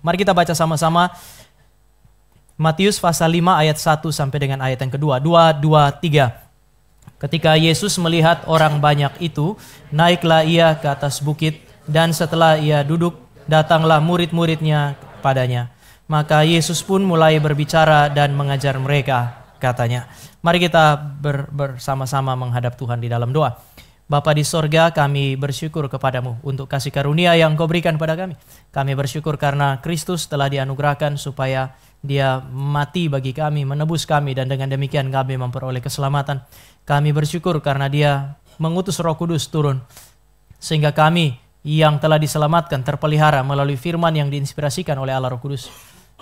Mari kita baca sama-sama Matius pasal 5 ayat 1 sampai dengan ayat yang kedua. 2, 3. Ketika Yesus melihat orang banyak itu, naiklah ia ke atas bukit, dan setelah ia duduk, datanglah murid-muridnya padanya. Maka Yesus pun mulai berbicara dan mengajar mereka, katanya. Mari kita bersama-sama menghadap Tuhan di dalam doa. Bapa di sorga, kami bersyukur kepadamu untuk kasih karunia yang kau berikan pada kami. Kami bersyukur karena Kristus telah dianugerahkan supaya dia mati bagi kami, menebus kami, dan dengan demikian kami memperoleh keselamatan. Kami bersyukur karena dia mengutus Roh Kudus turun, sehingga kami yang telah diselamatkan terpelihara melalui firman yang diinspirasikan oleh Allah Roh Kudus.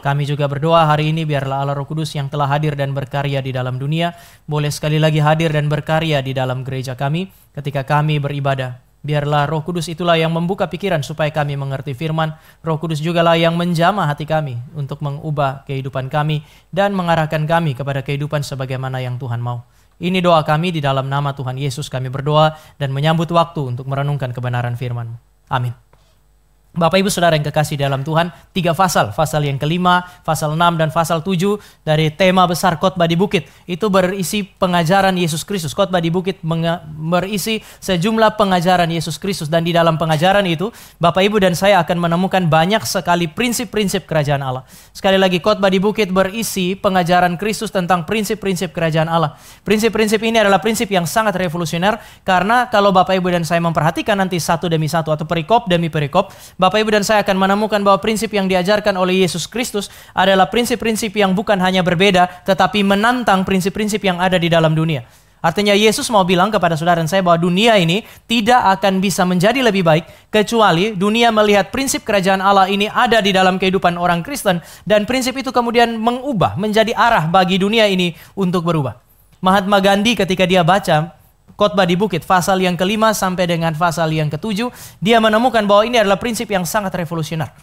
Kami juga berdoa hari ini biarlah Allah Roh Kudus yang telah hadir dan berkarya di dalam dunia boleh sekali lagi hadir dan berkarya di dalam gereja kami ketika kami beribadah. Biarlah Roh Kudus itulah yang membuka pikiran supaya kami mengerti firman. Roh Kudus jugalah yang menjamah hati kami untuk mengubah kehidupan kami dan mengarahkan kami kepada kehidupan sebagaimana yang Tuhan mau. Ini doa kami di dalam nama Tuhan Yesus kami berdoa dan menyambut waktu untuk merenungkan kebenaran firman-Mu. Amin. Bapak Ibu Saudara yang kekasih dalam Tuhan, 3 pasal yang kelima, pasal 6 dan pasal 7 dari tema besar khotbah di bukit. Itu berisi pengajaran Yesus Kristus. Khotbah di bukit berisi sejumlah pengajaran Yesus Kristus, dan di dalam pengajaran itu Bapak Ibu dan saya akan menemukan banyak sekali prinsip-prinsip kerajaan Allah. Sekali lagi, khotbah di bukit berisi pengajaran Kristus tentang prinsip-prinsip kerajaan Allah. Prinsip-prinsip ini adalah prinsip yang sangat revolusioner, karena kalau Bapak Ibu dan saya memperhatikan nanti satu demi satu atau perikop demi perikop, Bapak Ibu dan saya akan menemukan bahwa prinsip yang diajarkan oleh Yesus Kristus adalah prinsip-prinsip yang bukan hanya berbeda, tetapi menantang prinsip-prinsip yang ada di dalam dunia. Artinya Yesus mau bilang kepada saudara dan saya bahwa dunia ini tidak akan bisa menjadi lebih baik kecuali dunia melihat prinsip kerajaan Allah ini ada di dalam kehidupan orang Kristen, dan prinsip itu kemudian mengubah menjadi arah bagi dunia ini untuk berubah. Mahatma Gandhi ketika dia baca khotbah di bukit, pasal yang kelima sampai dengan pasal yang ketujuh, dia menemukan bahwa ini adalah prinsip yang sangat revolusioner.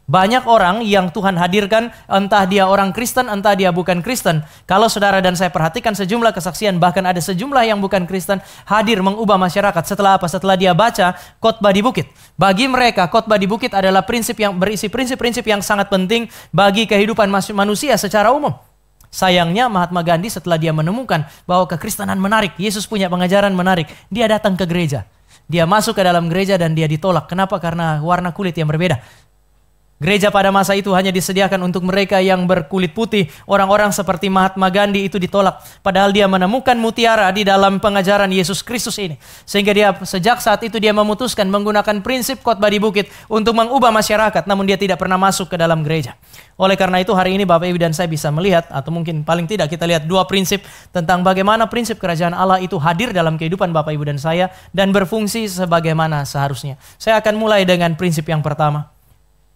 Banyak orang yang Tuhan hadirkan, entah dia orang Kristen, entah dia bukan Kristen. Kalau saudara dan saya perhatikan sejumlah kesaksian, bahkan ada sejumlah yang bukan Kristen hadir mengubah masyarakat. Setelah apa? Setelah dia baca khotbah di bukit. Bagi mereka, khotbah di bukit adalah prinsip yang berisi prinsip-prinsip yang sangat penting bagi kehidupan manusia secara umum. Sayangnya Mahatma Gandhi setelah dia menemukan bahwa kekristenan menarik, Yesus punya pengajaran menarik, dia datang ke gereja. Dia masuk ke dalam gereja dan dia ditolak. Kenapa? Karena warna kulit yang berbeda. Gereja pada masa itu hanya disediakan untuk mereka yang berkulit putih. Orang-orang seperti Mahatma Gandhi itu ditolak. Padahal dia menemukan mutiara di dalam pengajaran Yesus Kristus ini. Sehingga dia sejak saat itu dia memutuskan menggunakan prinsip khotbah di bukit untuk mengubah masyarakat. Namun dia tidak pernah masuk ke dalam gereja. Oleh karena itu hari ini Bapak Ibu dan saya bisa melihat, atau mungkin paling tidak kita lihat 2 prinsip tentang bagaimana prinsip kerajaan Allah itu hadir dalam kehidupan Bapak Ibu dan saya dan berfungsi sebagaimana seharusnya. Saya akan mulai dengan prinsip yang pertama.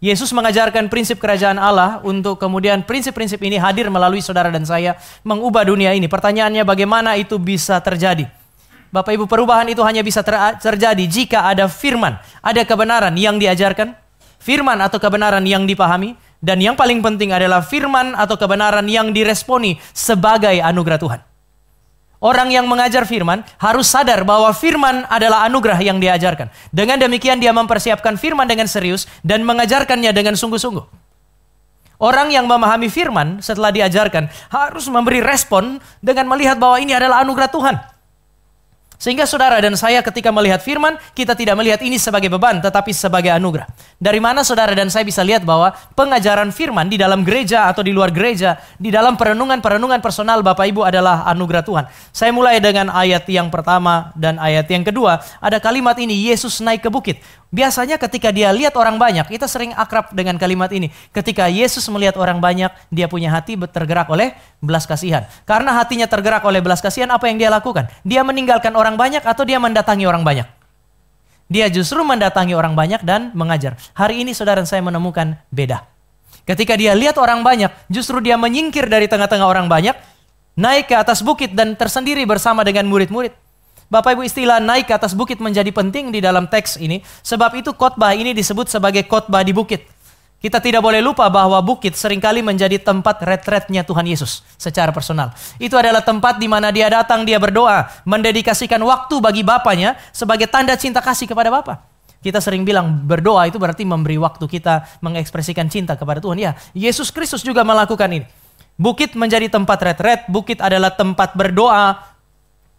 Yesus mengajarkan prinsip kerajaan Allah untuk kemudian prinsip-prinsip ini hadir melalui saudara dan saya mengubah dunia ini. Pertanyaannya bagaimana itu bisa terjadi? Bapak Ibu, perubahan itu hanya bisa terjadi jika ada firman, ada kebenaran yang diajarkan, firman atau kebenaran yang dipahami, dan yang paling penting adalah firman atau kebenaran yang diresponi sebagai anugerah Tuhan. Orang yang mengajar firman harus sadar bahwa firman adalah anugerah yang diajarkan. Dengan demikian dia mempersiapkan firman dengan serius dan mengajarkannya dengan sungguh-sungguh. Orang yang memahami firman setelah diajarkan harus memberi respon dengan melihat bahwa ini adalah anugerah Tuhan. Sehingga saudara dan saya ketika melihat firman, kita tidak melihat ini sebagai beban, tetapi sebagai anugerah. Dari mana saudara dan saya bisa lihat bahwa pengajaran firman di dalam gereja atau di luar gereja, di dalam perenungan personal Bapak Ibu adalah anugerah Tuhan. Saya mulai dengan ayat yang pertama dan ayat yang kedua. Ada kalimat ini, Yesus naik ke bukit. Biasanya ketika dia lihat orang banyak, kita sering akrab dengan kalimat ini. Ketika Yesus melihat orang banyak, dia punya hati tergerak oleh belas kasihan. Karena hatinya tergerak oleh belas kasihan, apa yang dia lakukan? Dia meninggalkan orang banyak atau dia mendatangi orang banyak? Dia justru mendatangi orang banyak dan mengajar. Hari ini saudara saya menemukan beda. Ketika dia lihat orang banyak, justru dia menyingkir dari tengah-tengah orang banyak, naik ke atas bukit dan tersendiri bersama dengan murid-murid. Bapak Ibu, istilah naik ke atas bukit menjadi penting di dalam teks ini. Sebab itu khotbah ini disebut sebagai khotbah di bukit. Kita tidak boleh lupa bahwa bukit seringkali menjadi tempat retretnya Tuhan Yesus secara personal. Itu adalah tempat di mana dia datang, dia berdoa, mendedikasikan waktu bagi Bapanya sebagai tanda cinta kasih kepada Bapa. Kita sering bilang berdoa itu berarti memberi waktu kita mengekspresikan cinta kepada Tuhan. Ya, Yesus Kristus juga melakukan ini. Bukit menjadi tempat retret, bukit adalah tempat berdoa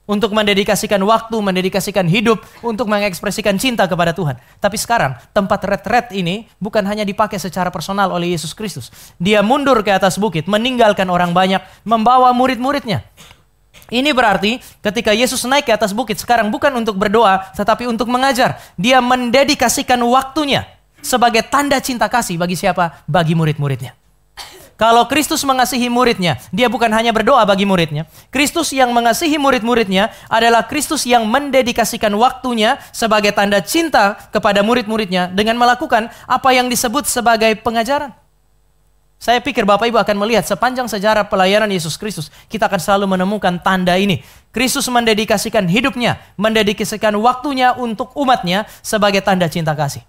untuk mendedikasikan waktu, mendedikasikan hidup untuk mengekspresikan cinta kepada Tuhan. Tapi sekarang tempat retret ini bukan hanya dipakai secara personal oleh Yesus Kristus. Dia mundur ke atas bukit, meninggalkan orang banyak, membawa murid-muridnya. Ini berarti ketika Yesus naik ke atas bukit sekarang bukan untuk berdoa, tetapi untuk mengajar. Dia mendedikasikan waktunya sebagai tanda cinta kasih bagi siapa? Bagi murid-muridnya. Kalau Kristus mengasihi muridnya, dia bukan hanya berdoa bagi muridnya. Kristus yang mengasihi murid-muridnya adalah Kristus yang mendedikasikan waktunya sebagai tanda cinta kepada murid-muridnya dengan melakukan apa yang disebut sebagai pengajaran. Saya pikir Bapak Ibu akan melihat sepanjang sejarah pelayanan Yesus Kristus, kita akan selalu menemukan tanda ini. Kristus mendedikasikan hidupnya, mendedikasikan waktunya untuk umatnya sebagai tanda cinta kasih.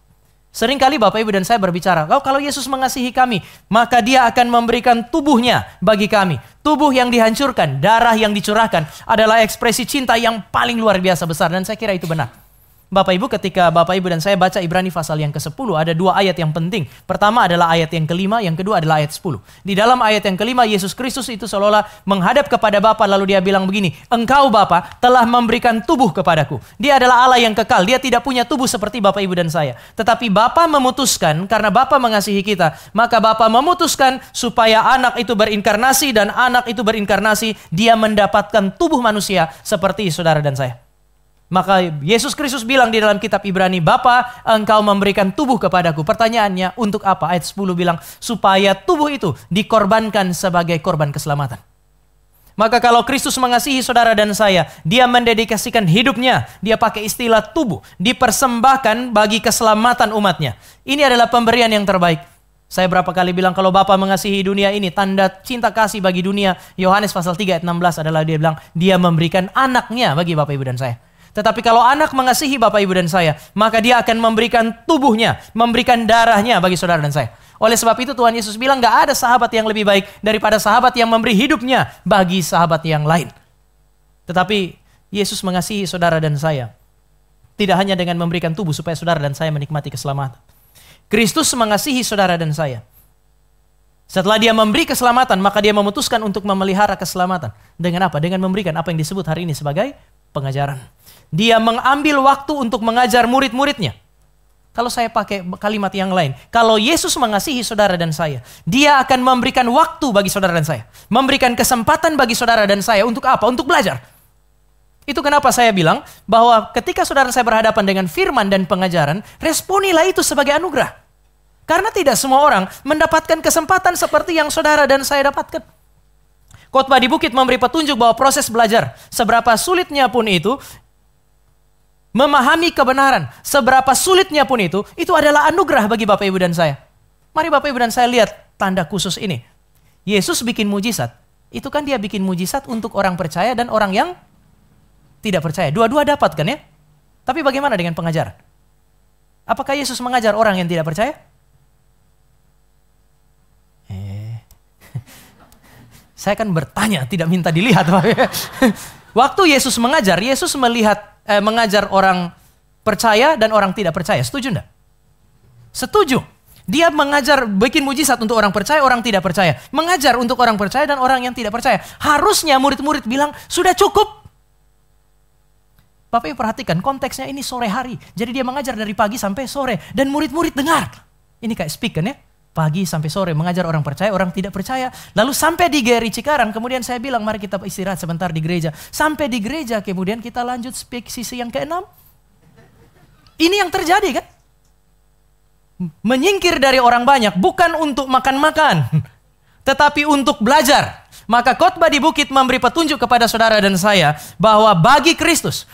Seringkali Bapak Ibu dan saya berbicara, kalau Yesus mengasihi kami, maka dia akan memberikan tubuhnya bagi kami. Tubuh yang dihancurkan, darah yang dicurahkan adalah ekspresi cinta yang paling luar biasa besar. Dan saya kira itu benar. Bapak Ibu, ketika Bapak Ibu dan saya baca Ibrani pasal yang ke-10, ada dua ayat yang penting. Pertama adalah ayat yang ke-5, yang kedua adalah ayat 10. Di dalam ayat yang ke-5, Yesus Kristus itu seolah-olah menghadap kepada Bapa, lalu dia bilang begini, Engkau Bapa telah memberikan tubuh kepadaku. Dia adalah Allah yang kekal, dia tidak punya tubuh seperti Bapak Ibu dan saya. Tetapi Bapa memutuskan, karena Bapa mengasihi kita, maka Bapa memutuskan supaya anak itu berinkarnasi, dan anak itu berinkarnasi, dia mendapatkan tubuh manusia seperti saudara dan saya. Maka Yesus Kristus bilang di dalam kitab Ibrani, Bapa, Engkau memberikan tubuh kepadaku. Pertanyaannya, untuk apa? Ayat 10 bilang, supaya tubuh itu dikorbankan sebagai korban keselamatan. Maka kalau Kristus mengasihi saudara dan saya, dia mendedikasikan hidupnya, dia pakai istilah tubuh, dipersembahkan bagi keselamatan umatnya. Ini adalah pemberian yang terbaik. Saya berapa kali bilang kalau Bapa mengasihi dunia ini, tanda cinta kasih bagi dunia, Yohanes pasal 3 ayat 16 adalah dia bilang, dia memberikan anaknya bagi Bapak Ibu dan saya. Tetapi kalau anak mengasihi Bapak Ibu dan saya, maka dia akan memberikan tubuhnya, memberikan darahnya bagi saudara dan saya. Oleh sebab itu Tuhan Yesus bilang gak ada sahabat yang lebih baik daripada sahabat yang memberi hidupnya bagi sahabat yang lain. Tetapi Yesus mengasihi saudara dan saya tidak hanya dengan memberikan tubuh supaya saudara dan saya menikmati keselamatan. Kristus mengasihi saudara dan saya. Setelah dia memberi keselamatan, maka dia memutuskan untuk memelihara keselamatan. Dengan apa? Dengan memberikan apa yang disebut hari ini sebagai pengajaran. Dia mengambil waktu untuk mengajar murid-muridnya. Kalau saya pakai kalimat yang lain, kalau Yesus mengasihi saudara dan saya, dia akan memberikan waktu bagi saudara dan saya. Memberikan kesempatan bagi saudara dan saya untuk apa? Untuk belajar. Itu kenapa saya bilang bahwa ketika saudara saya berhadapan dengan firman dan pengajaran, responilah itu sebagai anugerah. Karena tidak semua orang mendapatkan kesempatan seperti yang saudara dan saya dapatkan. Khotbah di Bukit memberi petunjuk bahwa proses belajar, seberapa sulitnya pun itu, memahami kebenaran, seberapa sulitnya pun itu adalah anugerah bagi Bapak Ibu dan saya. Mari Bapak Ibu dan saya lihat tanda khusus ini. Yesus bikin mujizat. Itu kan dia bikin mujizat untuk orang percaya dan orang yang tidak percaya. Dua-dua dapat kan ya? Tapi bagaimana dengan pengajaran? Apakah Yesus mengajar orang yang tidak percaya? Saya kan bertanya, tidak minta dilihat. Waktu Yesus mengajar, Yesus mengajar orang percaya dan orang tidak percaya. Setuju enggak? Setuju. Dia mengajar, bikin mujizat untuk orang percaya, orang tidak percaya. Mengajar untuk orang percaya dan orang yang tidak percaya. Harusnya murid-murid bilang, sudah cukup. Bapak Ibu perhatikan, konteksnya ini sore hari. Jadi dia mengajar dari pagi sampai sore. Dan murid-murid dengar. Ini kayak speak kan ya? Pagi sampai sore mengajar orang percaya, orang tidak percaya. Lalu sampai di GRI Cikarang, kemudian saya bilang mari kita istirahat sebentar di gereja. Sampai di gereja, kemudian kita lanjut speak sisi yang ke-6. Ini yang terjadi kan? Menyingkir dari orang banyak, bukan untuk makan-makan, tetapi untuk belajar. Maka khotbah di Bukit memberi petunjuk kepada saudara dan saya, bahwa bagi Kristus,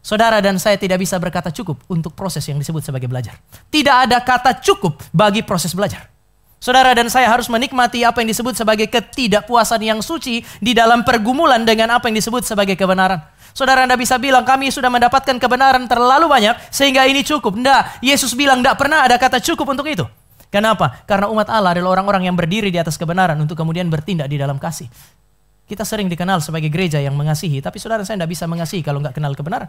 saudara dan saya tidak bisa berkata cukup untuk proses yang disebut sebagai belajar. Tidak ada kata cukup bagi proses belajar. Saudara dan saya harus menikmati apa yang disebut sebagai ketidakpuasan yang suci di dalam pergumulan dengan apa yang disebut sebagai kebenaran. Saudara Anda bisa bilang, kami sudah mendapatkan kebenaran terlalu banyak sehingga ini cukup. Enggak, Yesus bilang enggak pernah ada kata cukup untuk itu. Kenapa? Karena umat Allah adalah orang-orang yang berdiri di atas kebenaran untuk kemudian bertindak di dalam kasih. Kita sering dikenal sebagai gereja yang mengasihi, tapi saudara saya tidak bisa mengasihi kalau enggak kenal kebenaran.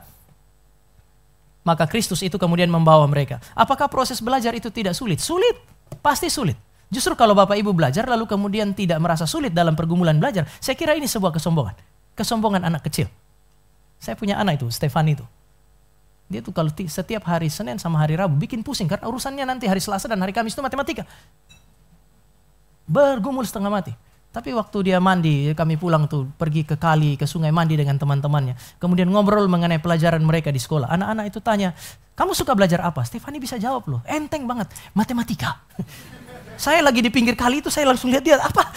Maka Kristus itu kemudian membawa mereka. Apakah proses belajar itu tidak sulit? Sulit, pasti sulit. Justru kalau Bapak Ibu belajar lalu kemudian tidak merasa sulit dalam pergumulan belajar, saya kira ini sebuah kesombongan. Kesombongan anak kecil. Saya punya anak itu, Stefan itu. Dia tuh kalau setiap hari Senin sama hari Rabu bikin pusing karena urusannya nanti hari Selasa dan hari Kamis itu matematika. Bergumul setengah mati. Tapi waktu dia mandi, kami pulang tuh pergi ke kali, ke sungai mandi dengan teman-temannya. Kemudian ngobrol mengenai pelajaran mereka di sekolah. Anak-anak itu tanya, kamu suka belajar apa? Stefani bisa jawab loh, enteng banget, matematika. Saya lagi di pinggir kali itu, saya langsung lihat dia, apa?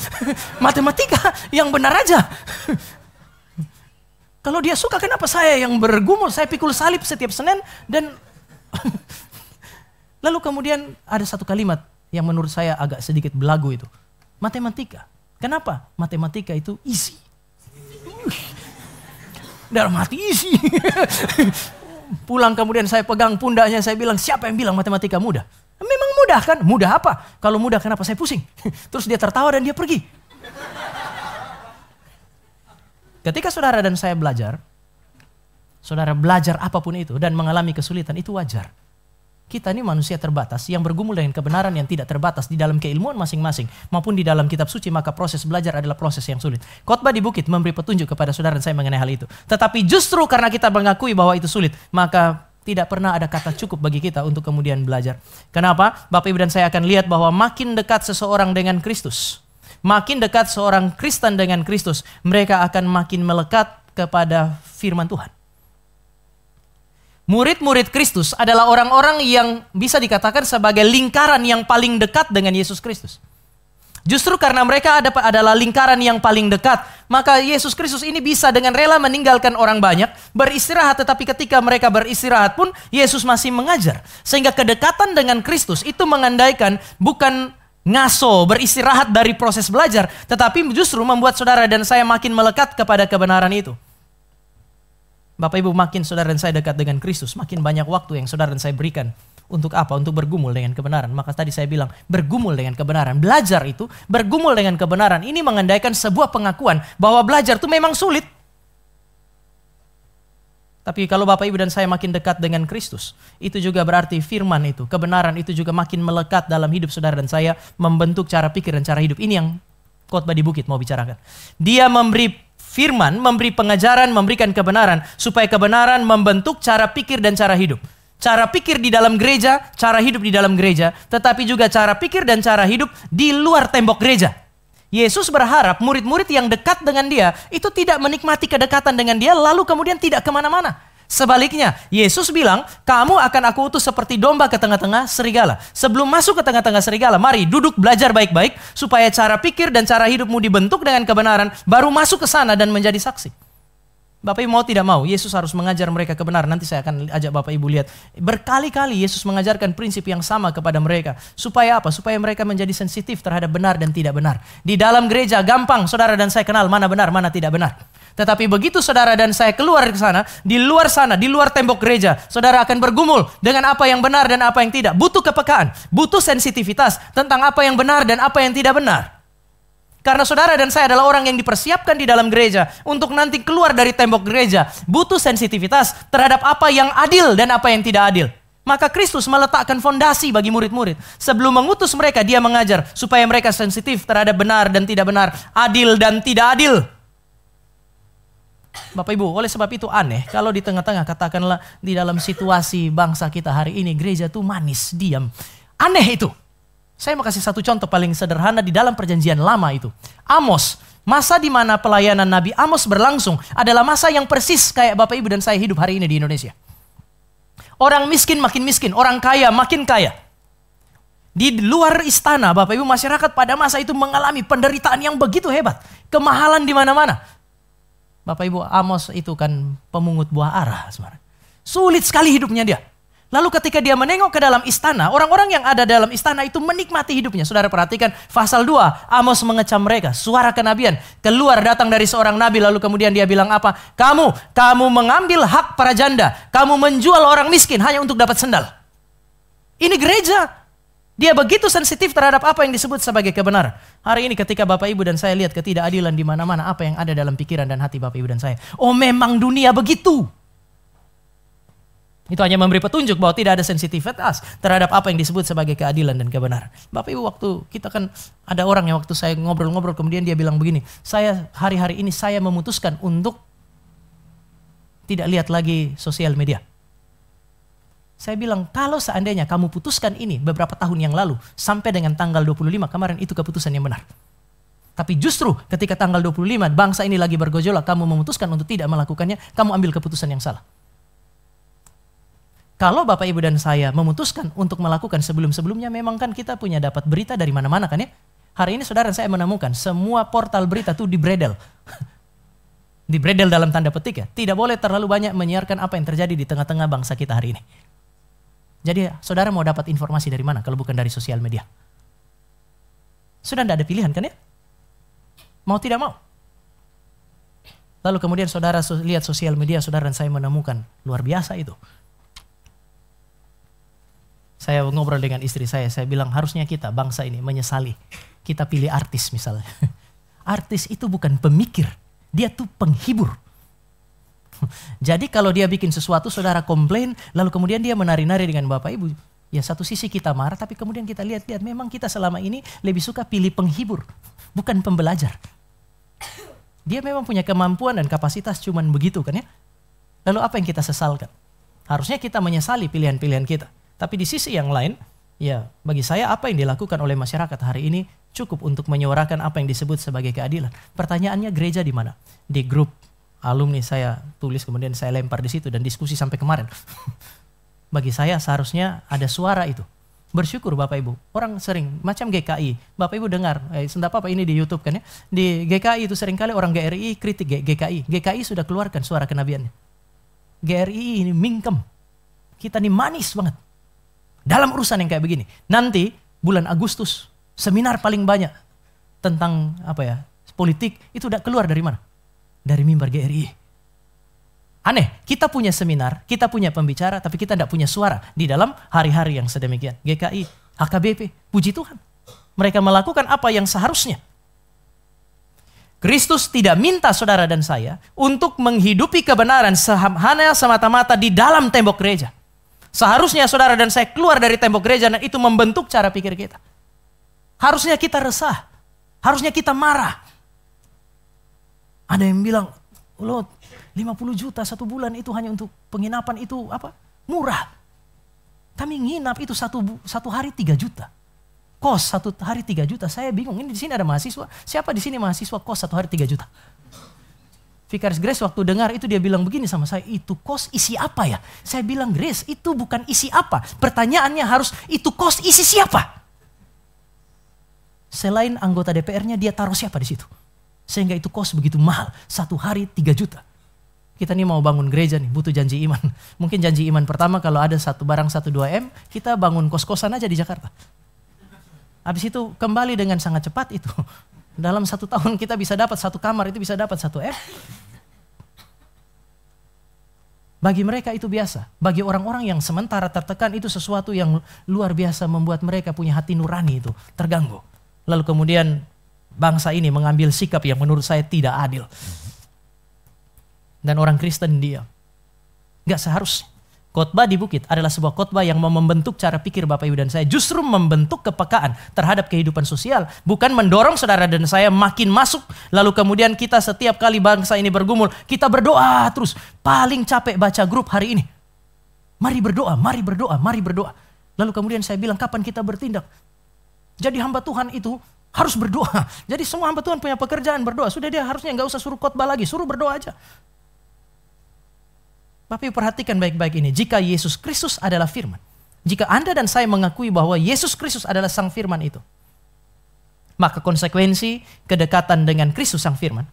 Matematika, yang benar aja. Kalau dia suka, kenapa saya yang bergumul? Saya pikul salib setiap Senin dan... Lalu kemudian ada satu kalimat yang menurut saya agak sedikit belagu itu. Matematika. Kenapa? Matematika itu easy. Dalam hati easy. Pulang kemudian saya pegang pundaknya, saya bilang, siapa yang bilang matematika mudah? Memang mudah kan? Mudah apa? Kalau mudah kenapa saya pusing? Terus dia tertawa dan dia pergi. Ketika saudara dan saya belajar, saudara belajar apapun itu dan mengalami kesulitan, itu wajar. Kita ini manusia terbatas yang bergumul dengan kebenaran yang tidak terbatas di dalam keilmuan masing-masing maupun di dalam kitab suci, maka proses belajar adalah proses yang sulit. Khotbah di Bukit memberi petunjuk kepada saudara dan saya mengenai hal itu. Tetapi justru karena kita mengakui bahwa itu sulit, maka tidak pernah ada kata cukup bagi kita untuk kemudian belajar. Kenapa? Bapak Ibu dan saya akan lihat bahwa makin dekat seseorang dengan Kristus, makin dekat seorang Kristen dengan Kristus, mereka akan makin melekat kepada firman Tuhan. Murid-murid Kristus adalah orang-orang yang bisa dikatakan sebagai lingkaran yang paling dekat dengan Yesus Kristus. Justru karena mereka adalah lingkaran yang paling dekat, maka Yesus Kristus ini bisa dengan rela meninggalkan orang banyak, beristirahat, tetapi ketika mereka beristirahat pun Yesus masih mengajar. Sehingga kedekatan dengan Kristus itu mengandaikan bukan ngaso, beristirahat dari proses belajar, tetapi justru membuat saudara dan saya makin melekat kepada kebenaran itu. Bapak Ibu, makin saudara dan saya dekat dengan Kristus, makin banyak waktu yang saudara dan saya berikan. Untuk apa? Untuk bergumul dengan kebenaran. Maka tadi saya bilang, bergumul dengan kebenaran. Belajar itu, bergumul dengan kebenaran. Ini mengandaikan sebuah pengakuan bahwa belajar itu memang sulit. Tapi kalau Bapak Ibu dan saya makin dekat dengan Kristus, itu juga berarti firman itu, kebenaran itu juga makin melekat dalam hidup saudara dan saya, membentuk cara pikir dan cara hidup. Ini yang khotbah di Bukit mau bicarakan. Dia memberi firman, memberi pengajaran, memberikan kebenaran, supaya kebenaran membentuk cara pikir dan cara hidup. Cara pikir di dalam gereja, cara hidup di dalam gereja, tetapi juga cara pikir dan cara hidup di luar tembok gereja. Yesus berharap murid-murid yang dekat dengan dia, itu tidak menikmati kedekatan dengan dia, lalu kemudian tidak kemana-mana. Sebaliknya, Yesus bilang, kamu akan aku utus seperti domba ke tengah-tengah serigala. Sebelum masuk ke tengah-tengah serigala, mari duduk belajar baik-baik, supaya cara pikir dan cara hidupmu dibentuk dengan kebenaran, baru masuk ke sana dan menjadi saksi. Bapak Ibu mau tidak mau, Yesus harus mengajar mereka kebenaran. Nanti saya akan ajak Bapak Ibu lihat. Berkali-kali Yesus mengajarkan prinsip yang sama kepada mereka. Supaya apa? Supaya mereka menjadi sensitif terhadap benar dan tidak benar. Di dalam gereja gampang saudara dan saya kenal mana benar, mana tidak benar. Tetapi begitu saudara dan saya keluar ke sana, di luar tembok gereja, saudara akan bergumul dengan apa yang benar dan apa yang tidak. Butuh kepekaan, butuh sensitivitas tentang apa yang benar dan apa yang tidak benar. Karena saudara dan saya adalah orang yang dipersiapkan di dalam gereja untuk nanti keluar dari tembok gereja. Butuh sensitivitas terhadap apa yang adil dan apa yang tidak adil. Maka Kristus meletakkan fondasi bagi murid-murid. Sebelum mengutus mereka, dia mengajar supaya mereka sensitif terhadap benar dan tidak benar, adil dan tidak adil. Bapak Ibu, oleh sebab itu aneh kalau di tengah-tengah katakanlah di dalam situasi bangsa kita hari ini gereja itu manis, diam. Aneh itu. Saya mau kasih satu contoh paling sederhana di dalam perjanjian lama itu. Amos, masa di mana pelayanan Nabi Amos berlangsung adalah masa yang persis kayak Bapak Ibu dan saya hidup hari ini di Indonesia. Orang miskin makin miskin, orang kaya makin kaya. Di luar istana Bapak Ibu, masyarakat pada masa itu mengalami penderitaan yang begitu hebat. Kemahalan di mana-mana. Bapak Ibu, Amos itu kan pemungut buah ara sebenarnya. Sulit sekali hidupnya dia. Lalu ketika dia menengok ke dalam istana, orang-orang yang ada dalam istana itu menikmati hidupnya. Saudara perhatikan pasal 2, Amos mengecam mereka. Suara kenabian keluar datang dari seorang nabi, lalu kemudian dia bilang apa? Kamu mengambil hak para janda. Kamu menjual orang miskin hanya untuk dapat sendal. Ini gereja. Dia begitu sensitif terhadap apa yang disebut sebagai kebenaran. Hari ini ketika Bapak Ibu dan saya lihat ketidakadilan di mana-mana, apa yang ada dalam pikiran dan hati Bapak Ibu dan saya. Oh, memang dunia begitu. Itu hanya memberi petunjuk bahwa tidak ada sensitivitas terhadap apa yang disebut sebagai keadilan dan kebenaran. Bapak Ibu, waktu kita kan ada orang yang waktu saya ngobrol-ngobrol kemudian dia bilang begini, saya hari-hari ini saya memutuskan untuk tidak lihat lagi sosial media. Saya bilang, kalau seandainya kamu putuskan ini beberapa tahun yang lalu sampai dengan tanggal 25 kemarin, itu keputusan yang benar. Tapi justru ketika tanggal 25 bangsa ini lagi bergejolak, kamu memutuskan untuk tidak melakukannya, kamu ambil keputusan yang salah. Kalau Bapak Ibu dan saya memutuskan untuk melakukan sebelum-sebelumnya, memang kan kita punya dapat berita dari mana-mana kan ya. Hari ini saudara saya menemukan semua portal berita tuh dibredel. Dibredel dalam tanda petik ya. Tidak boleh terlalu banyak menyiarkan apa yang terjadi di tengah-tengah bangsa kita hari ini. Jadi saudara mau dapat informasi dari mana kalau bukan dari sosial media? Sudah tidak ada pilihan kan ya? Mau tidak mau. Lalu kemudian saudara lihat sosial media, saudara dan saya menemukan luar biasa itu. Saya ngobrol dengan istri saya bilang harusnya kita bangsa ini menyesali. Kita pilih artis misalnya. Artis itu bukan pemikir, dia tuh penghibur. Jadi kalau dia bikin sesuatu, saudara komplain, lalu kemudian dia menari-nari dengan Bapak Ibu. Ya satu sisi kita marah, tapi kemudian kita lihat-lihat memang kita selama ini lebih suka pilih penghibur, bukan pembelajar. Dia memang punya kemampuan dan kapasitas cuman begitu kan ya. Lalu apa yang kita sesalkan? Harusnya kita menyesali pilihan-pilihan kita. Tapi di sisi yang lain, ya bagi saya apa yang dilakukan oleh masyarakat hari ini cukup untuk menyuarakan apa yang disebut sebagai keadilan. Pertanyaannya gereja di mana? Di grup alumni saya tulis kemudian saya lempar di situ dan diskusi sampai kemarin. Bagi saya seharusnya ada suara itu. Bersyukur Bapak Ibu. Orang sering macam GKI. Bapak Ibu dengar, tidak apa-apa ini di YouTube kan ya. Di GKI itu seringkali orang GRI kritik GKI. GKI sudah keluarkan suara kenabiannya. GRI ini mingkem. Kita ini manis banget. Dalam urusan yang kayak begini. Nanti bulan Agustus seminar paling banyak tentang politik itu udah keluar dari mana? Dari mimbar GRI. Aneh, kita punya seminar, kita punya pembicara, tapi kita tidak punya suara di dalam hari-hari yang sedemikian. GKI, HKBP, puji Tuhan. Mereka melakukan apa yang seharusnya. Kristus tidak minta saudara dan saya untuk menghidupi kebenaran hanya semata-mata di dalam tembok gereja. Seharusnya saudara dan saya keluar dari tembok gereja dan itu membentuk cara pikir kita. Harusnya kita resah. Harusnya kita marah. Ada yang bilang, loh 50 juta satu bulan itu hanya untuk penginapan itu murah. Kami nginap itu satu hari 3 juta. Kos satu hari 3 juta. Saya bingung, ini di sini ada mahasiswa. Siapa di sini mahasiswa kos satu hari 3 juta? Vikaris Grace waktu dengar itu dia bilang begini sama saya, itu kos isi apa ya? Saya bilang, Grace itu bukan isi apa. Pertanyaannya harus itu kos isi siapa? Selain anggota DPR-nya dia taruh siapa di situ? Sehingga itu kos begitu mahal. Satu hari 3 juta. Kita nih mau bangun gereja nih, butuh janji iman. Mungkin janji iman pertama kalau ada barang 1-2 M, kita bangun kos-kosan aja di Jakarta. Habis itu kembali dengan sangat cepat itu. Dalam 1 tahun kita bisa dapat 1 kamar, itu bisa dapat 1 M. Bagi mereka itu biasa. Bagi orang-orang yang sementara tertekan itu sesuatu yang luar biasa membuat mereka punya hati nurani itu terganggu. Lalu kemudian bangsa ini mengambil sikap yang menurut saya tidak adil. Dan orang Kristen diam. Gak seharusnya. Khotbah di bukit adalah sebuah khotbah yang mau membentuk cara pikir Bapak Ibu dan saya. Justru membentuk kepekaan terhadap kehidupan sosial. Bukan mendorong saudara dan saya makin masuk. Lalu kemudian kita setiap kali bangsa ini bergumul, kita berdoa terus. Paling capek baca grup hari ini. Mari berdoa, mari berdoa, mari berdoa. Lalu kemudian saya bilang, kapan kita bertindak? Jadi hamba Tuhan itu harus berdoa. Jadi semua hamba Tuhan punya pekerjaan berdoa. Sudah dia harusnya nggak usah suruh khotbah lagi, suruh berdoa aja. Tapi perhatikan baik-baik ini. Jika Yesus Kristus adalah firman. Jika Anda dan saya mengakui bahwa Yesus Kristus adalah sang firman itu. Maka konsekuensi kedekatan dengan Kristus sang firman.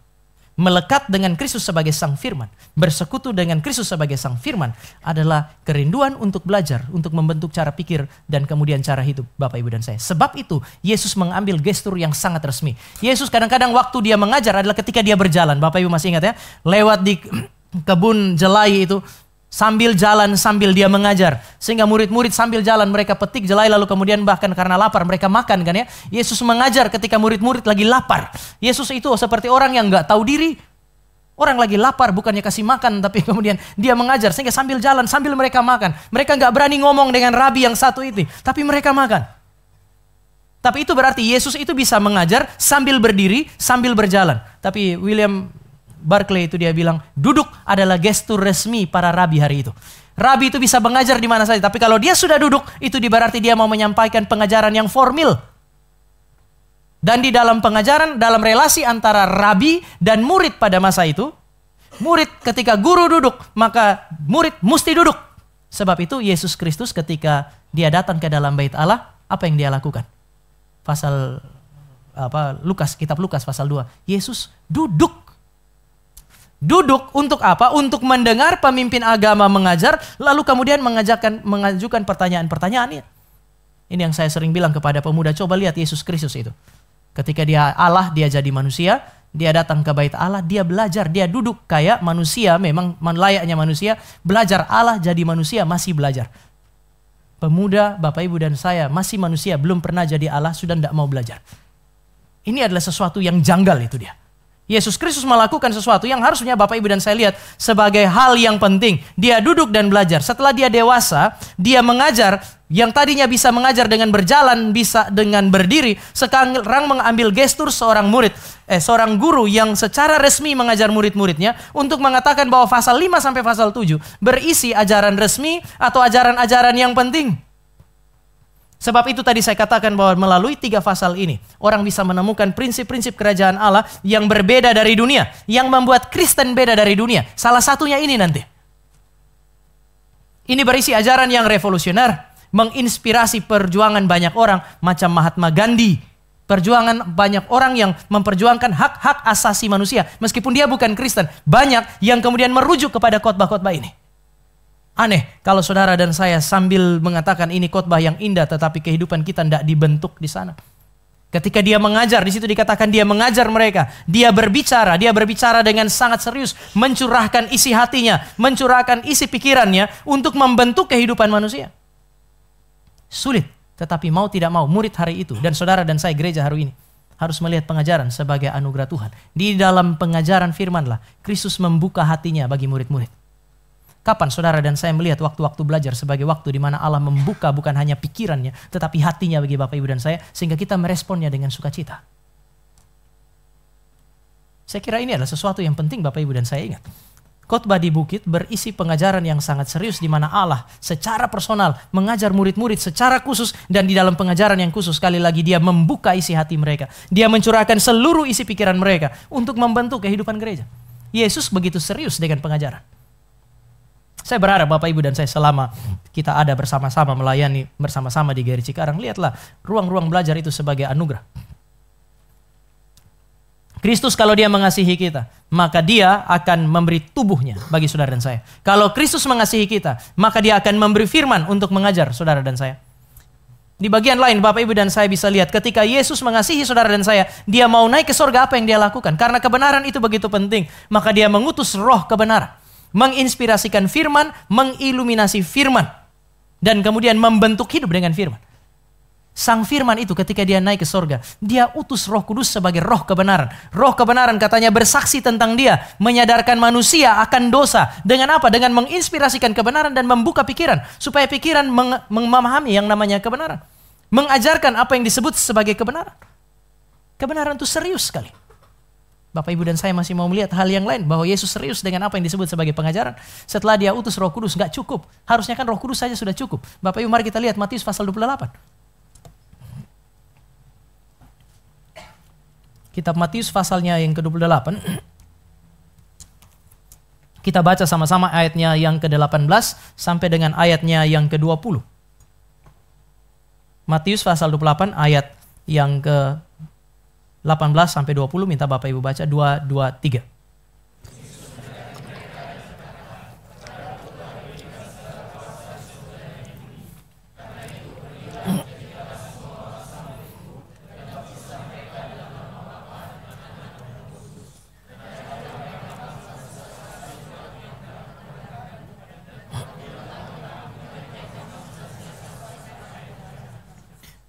Melekat dengan Kristus sebagai sang firman. Bersekutu dengan Kristus sebagai sang firman. Adalah kerinduan untuk belajar. Untuk membentuk cara pikir dan kemudian cara hidup Bapak Ibu dan saya. Sebab itu Yesus mengambil gestur yang sangat resmi. Yesus kadang-kadang waktu dia mengajar adalah ketika dia berjalan. Bapak Ibu masih ingat ya. Lewat di kebun jelai itu sambil jalan sambil dia mengajar sehingga murid-murid sambil jalan mereka petik jelai lalu kemudian bahkan karena lapar mereka makan kan ya. Yesus mengajar ketika murid-murid lagi lapar. Yesus itu seperti orang yang nggak tahu diri. Orang lagi lapar, bukannya kasih makan, tapi kemudian dia mengajar. Sehingga sambil jalan, sambil mereka makan. Mereka nggak berani ngomong dengan rabi yang satu itu, tapi mereka makan. Tapi itu berarti Yesus itu bisa mengajar sambil berdiri, sambil berjalan. Tapi William Barclay itu dia bilang, duduk adalah gestur resmi para rabi hari itu. Rabi itu bisa mengajar di mana saja, tapi kalau dia sudah duduk, itu berarti dia mau menyampaikan pengajaran yang formal. Dan di dalam pengajaran, dalam relasi antara rabi dan murid pada masa itu, murid ketika guru duduk, maka murid mesti duduk. Sebab itu Yesus Kristus ketika dia datang ke dalam bait Allah, apa yang dia lakukan? Kitab Lukas pasal 2. Yesus duduk. Duduk untuk apa? Untuk mendengar pemimpin agama mengajar, lalu kemudian mengajukan pertanyaan-pertanyaan. Ini yang saya sering bilang kepada pemuda, coba lihat Yesus Kristus itu. Ketika dia Allah, dia jadi manusia, dia datang ke bait Allah, dia belajar, dia duduk kayak manusia, memang layaknya manusia, belajar. Allah jadi manusia, masih belajar. Pemuda, Bapak Ibu dan saya masih manusia, belum pernah jadi Allah, sudah tidak mau belajar. Ini adalah sesuatu yang janggal itu dia. Yesus Kristus melakukan sesuatu yang harusnya Bapak Ibu dan saya lihat sebagai hal yang penting. Dia duduk dan belajar. Setelah dia dewasa, dia mengajar. Yang tadinya bisa mengajar dengan berjalan, bisa dengan berdiri. Sekarang mengambil gestur seorang seorang guru yang secara resmi mengajar murid-muridnya untuk mengatakan bahwa pasal 5 sampai pasal 7 berisi ajaran resmi atau ajaran-ajaran yang penting. Sebab itu tadi saya katakan bahwa melalui 3 pasal ini, orang bisa menemukan prinsip-prinsip kerajaan Allah yang berbeda dari dunia, yang membuat Kristen beda dari dunia. Salah satunya ini nanti. Ini berisi ajaran yang revolusioner, menginspirasi perjuangan banyak orang, macam Mahatma Gandhi. Perjuangan banyak orang yang memperjuangkan hak-hak asasi manusia, meskipun dia bukan Kristen. Banyak yang kemudian merujuk kepada khotbah-khotbah ini. Aneh kalau saudara dan saya sambil mengatakan ini khotbah yang indah, tetapi kehidupan kita tidak dibentuk di sana. Ketika dia mengajar, di situ dikatakan dia mengajar mereka. Dia berbicara dengan sangat serius, mencurahkan isi hatinya, mencurahkan isi pikirannya untuk membentuk kehidupan manusia. Sulit, tetapi mau tidak mau murid hari itu dan saudara dan saya gereja hari ini harus melihat pengajaran sebagai anugerah Tuhan. Di dalam pengajaran firman-lah Kristus membuka hatinya bagi murid-murid. Kapan saudara dan saya melihat waktu-waktu belajar sebagai waktu di mana Allah membuka bukan hanya pikirannya, tetapi hatinya bagi Bapak Ibu dan saya, sehingga kita meresponnya dengan sukacita. Saya kira ini adalah sesuatu yang penting Bapak Ibu dan saya ingat. Khotbah di bukit berisi pengajaran yang sangat serius di mana Allah secara personal mengajar murid-murid secara khusus, dan di dalam pengajaran yang khusus sekali lagi dia membuka isi hati mereka. Dia mencurahkan seluruh isi pikiran mereka untuk membentuk kehidupan gereja. Yesus begitu serius dengan pengajaran. Saya berharap Bapak Ibu dan saya selama kita ada bersama-sama melayani bersama-sama di GRI Cikarang, lihatlah ruang-ruang belajar itu sebagai anugerah. Kristus kalau dia mengasihi kita, maka dia akan memberi tubuhnya bagi saudara dan saya. Kalau Kristus mengasihi kita, maka dia akan memberi firman untuk mengajar saudara dan saya. Di bagian lain Bapak Ibu dan saya bisa lihat ketika Yesus mengasihi saudara dan saya, dia mau naik ke surga, apa yang dia lakukan? Karena kebenaran itu begitu penting, maka dia mengutus roh kebenaran. Menginspirasikan firman, mengiluminasi firman, dan kemudian membentuk hidup dengan firman. Sang firman itu ketika dia naik ke surga, dia utus Roh Kudus sebagai roh kebenaran. Roh kebenaran katanya bersaksi tentang dia, menyadarkan manusia akan dosa. Dengan apa? Dengan menginspirasikan kebenaran dan membuka pikiran, supaya pikiran memahami yang namanya kebenaran. Mengajarkan apa yang disebut sebagai kebenaran. Kebenaran itu serius sekali. Bapak Ibu dan saya masih mau melihat hal yang lain, bahwa Yesus serius dengan apa yang disebut sebagai pengajaran. Setelah dia utus Roh Kudus, nggak cukup. Harusnya kan Roh Kudus saja sudah cukup. Bapak Ibu mari kita lihat Matius pasal 28. Kitab Matius pasalnya yang ke-28. Kita baca sama-sama ayatnya yang ke-18 sampai dengan ayatnya yang ke-20. Matius pasal 28 ayat yang ke-18 sampai 20, minta Bapak Ibu baca 2, 2, 3.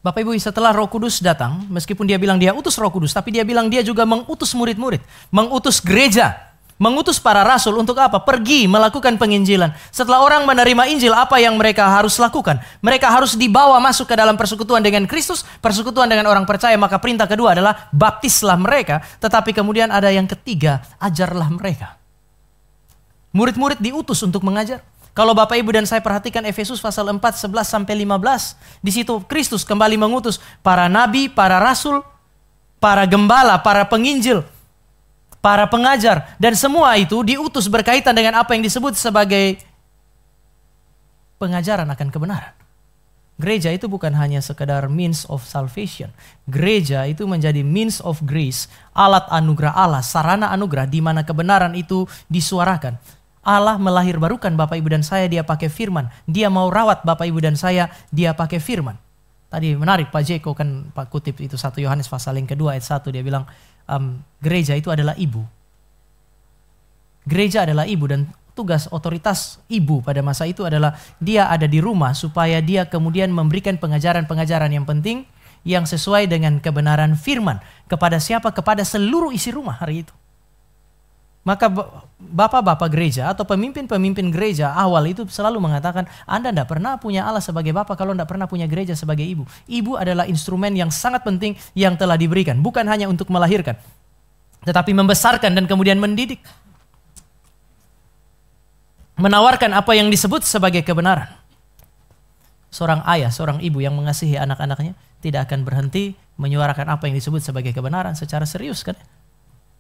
Bapak Ibu, setelah Roh Kudus datang, meskipun dia bilang dia utus Roh Kudus, tapi dia bilang dia juga mengutus murid-murid, mengutus gereja. Mengutus para rasul untuk apa? Pergi melakukan penginjilan. Setelah orang menerima Injil, apa yang mereka harus lakukan? Mereka harus dibawa masuk ke dalam persekutuan dengan Kristus, persekutuan dengan orang percaya. Maka perintah kedua adalah baptislah mereka. Tetapi kemudian ada yang ketiga, ajarlah mereka. Murid-murid diutus untuk mengajar. Kalau Bapak Ibu dan saya perhatikan Efesus pasal 4, 11 sampai 15. Di situ Kristus kembali mengutus para nabi, para rasul, para gembala, para penginjil, para pengajar, dan semua itu diutus berkaitan dengan apa yang disebut sebagai pengajaran akan kebenaran. Gereja itu bukan hanya sekedar means of salvation. Gereja itu menjadi means of grace, alat anugerah Allah, sarana anugerah di mana kebenaran itu disuarakan. Allah melahirbarukan Bapak Ibu dan saya, dia pakai firman. Dia mau rawat Bapak Ibu dan saya, dia pakai firman. Tadi menarik Pak Jeko kan Pak kutip itu 1 Yohanes pasal yang kedua ayat 1, dia bilang, gereja itu adalah ibu. Gereja adalah ibu, dan tugas otoritas ibu pada masa itu adalah dia ada di rumah supaya dia kemudian memberikan pengajaran-pengajaran yang penting yang sesuai dengan kebenaran firman. Kepada siapa? Kepada seluruh isi rumah hari itu. Maka bapak-bapak gereja atau pemimpin-pemimpin gereja awal itu selalu mengatakan, Anda tidak pernah punya Allah sebagai bapak kalau tidak pernah punya gereja sebagai ibu. Ibu adalah instrumen yang sangat penting yang telah diberikan. Bukan hanya untuk melahirkan, tetapi membesarkan dan kemudian mendidik. Menawarkan apa yang disebut sebagai kebenaran. Seorang ayah, seorang ibu yang mengasihi anak-anaknya tidak akan berhenti menyuarakan apa yang disebut sebagai kebenaran secara serius, kan?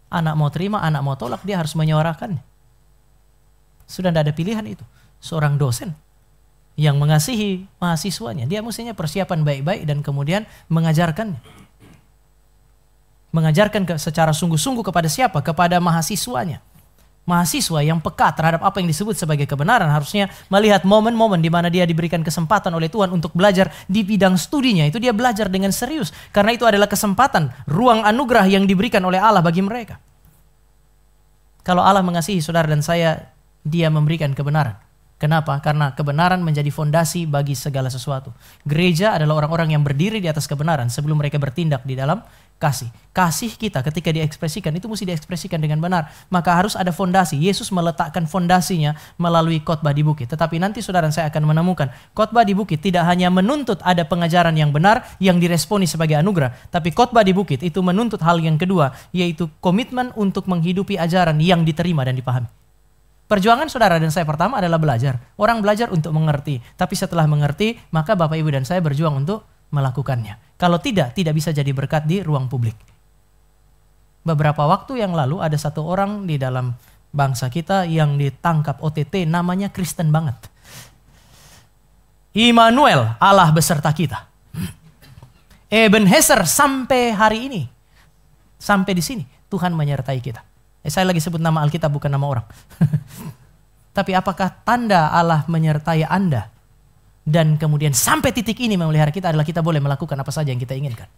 Anak mau terima, anak mau tolak, dia harus menyuarakannya. Sudah tidak ada pilihan itu. Seorang dosen yang mengasihi mahasiswanya, dia mestinya persiapan baik-baik dan kemudian mengajarkannya. Mengajarkan secara sungguh-sungguh kepada siapa? Kepada mahasiswanya. Mahasiswa yang peka terhadap apa yang disebut sebagai kebenaran harusnya melihat momen-momen di mana dia diberikan kesempatan oleh Tuhan untuk belajar di bidang studinya. Itu dia belajar dengan serius. Karena itu adalah kesempatan, ruang anugerah yang diberikan oleh Allah bagi mereka. Kalau Allah mengasihi saudara dan saya, dia memberikan kebenaran. Kenapa? Karena kebenaran menjadi fondasi bagi segala sesuatu. Gereja adalah orang-orang yang berdiri di atas kebenaran sebelum mereka bertindak di dalam kasih. Kasih kita ketika diekspresikan itu mesti diekspresikan dengan benar. Maka harus ada fondasi. Yesus meletakkan fondasinya melalui khotbah di bukit. Tetapi nanti saudara dan saya akan menemukan khotbah di bukit tidak hanya menuntut ada pengajaran yang benar yang diresponi sebagai anugerah. Tapi khotbah di bukit itu menuntut hal yang kedua, yaitu komitmen untuk menghidupi ajaran yang diterima dan dipahami. Perjuangan saudara dan saya pertama adalah belajar. Orang belajar untuk mengerti. Tapi setelah mengerti, maka Bapak Ibu dan saya berjuang untuk melakukannya. Kalau tidak bisa jadi berkat di ruang publik. Beberapa waktu yang lalu ada satu orang di dalam bangsa kita yang ditangkap OTT, namanya Kristen banget. Immanuel, Allah beserta kita. Ebenezer sampai hari ini. Sampai di sini Tuhan menyertai kita. Saya lagi sebut nama Alkitab bukan nama orang. Tapi apakah tanda Allah menyertai Anda? Dan kemudian sampai titik ini memelihara kita adalah kita boleh melakukan apa saja yang kita inginkan.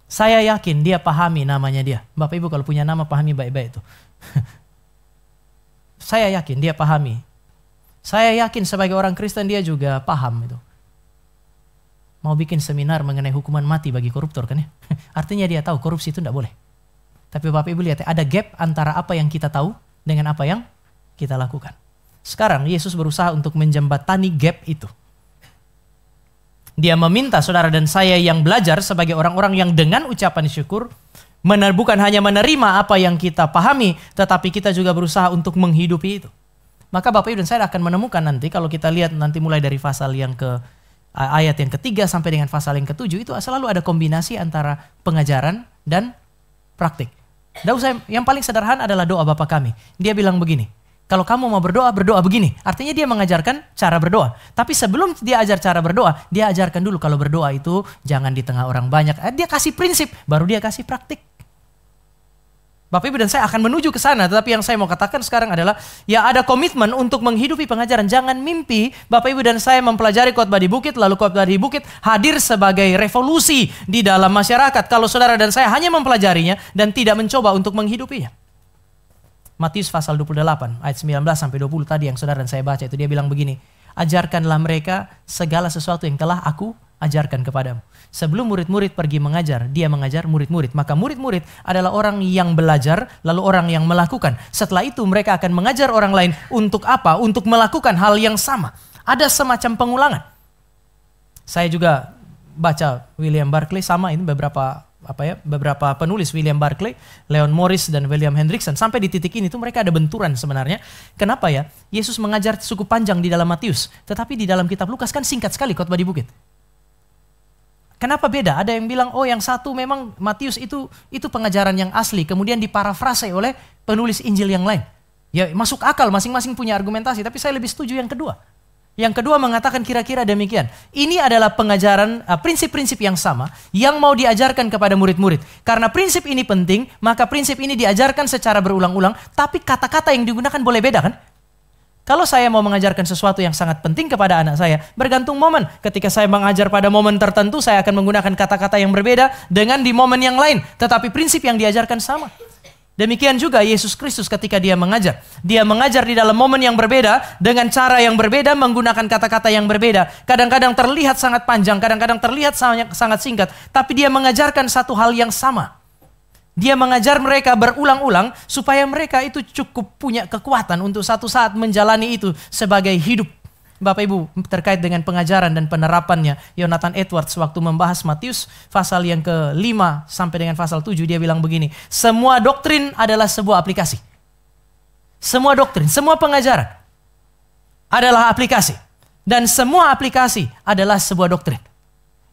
Saya yakin dia pahami namanya dia. Bapak Ibu kalau punya nama pahami baik-baik itu. Saya yakin dia pahami. Saya yakin sebagai orang Kristen dia juga paham itu. Mau bikin seminar mengenai hukuman mati bagi koruptor kan ya. Artinya dia tahu korupsi itu tidak boleh. Tapi Bapak Ibu lihat ada gap antara apa yang kita tahu dengan apa yang kita lakukan. Sekarang Yesus berusaha untuk menjembatani gap itu. Dia meminta saudara dan saya yang belajar sebagai orang-orang yang dengan ucapan syukur bukan hanya menerima apa yang kita pahami, tetapi kita juga berusaha untuk menghidupi itu. Maka Bapak Ibu dan saya akan menemukan nanti kalau kita lihat nanti mulai dari pasal yang ayat yang ketiga sampai dengan pasal yang ketujuh itu selalu ada kombinasi antara pengajaran dan praktik. Yang paling sederhana adalah doa Bapa kami. Dia bilang begini, kalau kamu mau berdoa, berdoa begini. Artinya dia mengajarkan cara berdoa. Tapi sebelum dia ajar cara berdoa, dia ajarkan dulu kalau berdoa itu jangan di tengah orang banyak. Dia kasih prinsip, baru dia kasih praktik. Bapak Ibu dan saya akan menuju ke sana. Tetapi yang saya mau katakan sekarang adalah ya ada komitmen untuk menghidupi pengajaran. Jangan mimpi Bapak Ibu dan saya mempelajari khotbah di bukit, lalu khotbah di bukit hadir sebagai revolusi di dalam masyarakat. Kalau saudara dan saya hanya mempelajarinya dan tidak mencoba untuk menghidupinya. Matius pasal 28 ayat 19 sampai 20 tadi yang saudara dan saya baca itu dia bilang begini, ajarkanlah mereka segala sesuatu yang telah aku ajarkan kepadamu. Sebelum murid-murid pergi mengajar, dia mengajar murid-murid. Maka murid-murid adalah orang yang belajar, lalu orang yang melakukan. Setelah itu mereka akan mengajar orang lain untuk apa? Untuk melakukan hal yang sama. Ada semacam pengulangan. Saya juga baca William Barclay, sama ini beberapa penulis William Barclay, Leon Morris dan William Hendrickson. Sampai di titik ini tuh mereka ada benturan sebenarnya. Kenapa ya? Yesus mengajar cukup panjang di dalam Matius, tetapi di dalam kitab Lukas kan singkat sekali khotbah di bukit. Kenapa beda? Ada yang bilang, oh yang satu memang Matius itu pengajaran yang asli, kemudian diparafrase oleh penulis Injil yang lain. Ya masuk akal, masing-masing punya argumentasi, tapi saya lebih setuju yang kedua. Yang kedua mengatakan kira-kira demikian. Ini adalah pengajaran, prinsip-prinsip yang sama yang mau diajarkan kepada murid-murid. Karena prinsip ini penting, maka prinsip ini diajarkan secara berulang-ulang, tapi kata-kata yang digunakan boleh beda kan? Kalau saya mau mengajarkan sesuatu yang sangat penting kepada anak saya, bergantung momen. Ketika saya mengajar pada momen tertentu, saya akan menggunakan kata-kata yang berbeda dengan di momen yang lain. Tetapi prinsip yang diajarkan sama. Demikian juga Yesus Kristus ketika dia mengajar. Dia mengajar di dalam momen yang berbeda, dengan cara yang berbeda, menggunakan kata-kata yang berbeda. Kadang-kadang terlihat sangat panjang, kadang-kadang terlihat sangat singkat. Tapi dia mengajarkan satu hal yang sama. Dia mengajar mereka berulang-ulang supaya mereka itu cukup punya kekuatan untuk satu saat menjalani itu sebagai hidup. Bapak Ibu, terkait dengan pengajaran dan penerapannya, Jonathan Edwards waktu membahas Matius pasal yang ke-5 sampai dengan pasal 7, dia bilang begini, semua doktrin adalah sebuah aplikasi. Semua doktrin, semua pengajaran adalah aplikasi. Dan semua aplikasi adalah sebuah doktrin.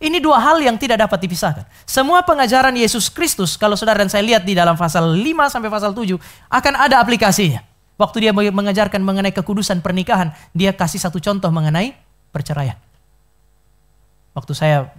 Ini dua hal yang tidak dapat dipisahkan. Semua pengajaran Yesus Kristus, kalau saudara dan saya lihat di dalam pasal 5 sampai pasal 7, akan ada aplikasinya. Waktu dia mengajarkan mengenai kekudusan pernikahan, dia kasih satu contoh mengenai perceraian. Waktu saya